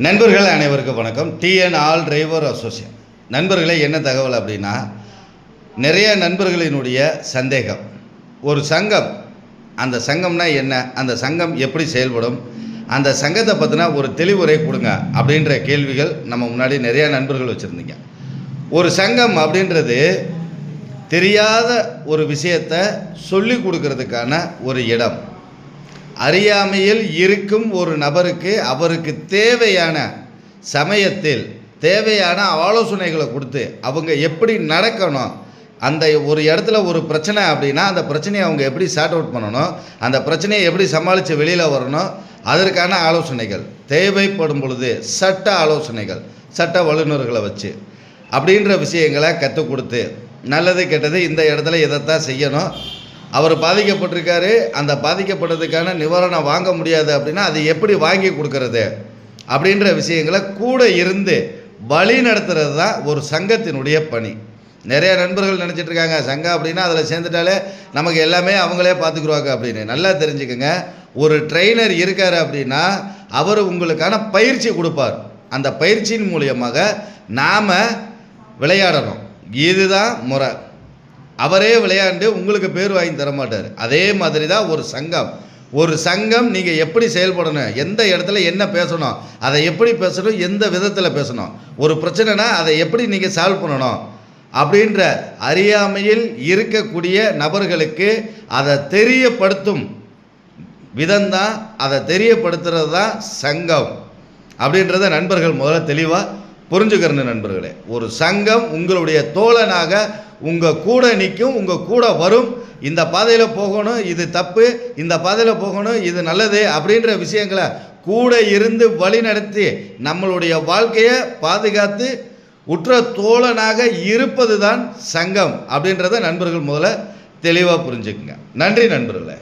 நண்பர்கள் அனைவருக்கும் வணக்கம். டிஎன் ஆல் டிரைவர் அசோசியேஷன் நண்பர்களே, என்ன தகவல் அப்படின்னா, நிறைய நண்பர்களினுடைய சந்தேகம், ஒரு சங்கம், அந்த சங்கம்னா என்ன, அந்த சங்கம் எப்படி செயல்படும், அந்த சங்கத்தை பற்றினா ஒரு தெளிவுரை கொடுங்க அப்படின்ற கேள்விகள் நம்ம முன்னாடி நிறையா நண்பர்கள் வச்சுருந்தீங்க. ஒரு சங்கம் அப்படின்றது தெரியாத ஒரு விஷயத்தை சொல்லி கொடுக்கறதுக்கான ஒரு இடம். அறியாமையில் இருக்கும் ஒரு நபருக்கு அவருக்கு தேவையான சமயத்தில் தேவையான ஆலோசனைகளை கொடுத்து அவங்க எப்படி நடக்கணும், அந்த ஒரு இடத்துல ஒரு பிரச்சனை அப்படின்னா அந்த பிரச்சனையை அவங்க எப்படி சார்ட் அவுட் பண்ணணும், அந்த பிரச்சனையை எப்படி சமாளித்து வெளியில் வரணும், அதற்கான ஆலோசனைகள் தேவைப்படும் பொழுது சட்ட ஆலோசனைகள், சட்ட வல்லுநர்களை வச்சு அப்படின்ற விஷயங்களை கற்றுக் கொடுத்து, நல்லது கெட்டது இந்த இடத்துல இதைத்தான் செய்யணும், அவர் பாதிக்கப்பட்டிருக்காரு, அந்த பாதிக்கப்பட்டதுக்கான நிவாரணம் வாங்க முடியாது அப்படின்னா அது எப்படி வாங்கி கொடுக்கறது அப்படின்ற விஷயங்களை கூட இருந்து வழி நடத்துறது தான் ஒரு சங்கத்தினுடைய பணி. நிறைய நண்பர்கள் நினச்சிட்ருக்காங்க சங்கம் அப்படின்னா அதில் சேர்ந்துட்டாலே நமக்கு எல்லாமே அவங்களே பார்த்துக்குருவாங்க அப்படின்னு. நல்லா தெரிஞ்சுக்கோங்க, ஒரு ட்ரெயினர் இருக்கார் அப்படின்னா அவர் உங்களுக்கான பயிற்சி கொடுப்பார். அந்த பயிற்சியின் மூலியமாக நாம் விளையாடணும், இதுதான் முறை. அவரே விளையாண்டு உங்களுக்கு பேர் வாங்கி தரமாட்டார். அதே மாதிரி தான் ஒரு சங்கம் நீங்கள் எப்படி செயல்படணும், எந்த இடத்துல என்ன பேசணும், அதை எப்படி பேசணும், எந்த விதத்தில் பேசணும், ஒரு பிரச்சனைனா அதை எப்படி நீங்கள் சால்வ் பண்ணணும் அப்படின்ற அறியாமையில் இருக்கக்கூடிய நபர்களுக்கு அதை தெரியப்படுத்தும் விதம்தான், அதை தெரியப்படுத்துறது தான் சங்கம் அப்படின்றத நண்பர்கள் முதல்ல தெளிவாக புரிஞ்சுக்கிறேன். நண்பர்களே, ஒரு சங்கம் உங்களுடைய தோழனாக உங்கள் கூட நிற்கும், உங்கள் கூட வரும். இந்த பாதையில் போகணும், இது தப்பு, இந்த பாதையில் போகணும், இது நல்லது அப்படின்ற விஷயங்களை கூட இருந்து வழி நடத்தி நம்மளுடைய வாழ்க்கையை பாதுகாத்து உற்ற தோழனாக இருப்பது தான் சங்கம் அப்படின்றத நண்பர்கள் முதல்ல தெளிவாக புரிஞ்சுக்குங்க. நன்றி நண்பர்களே.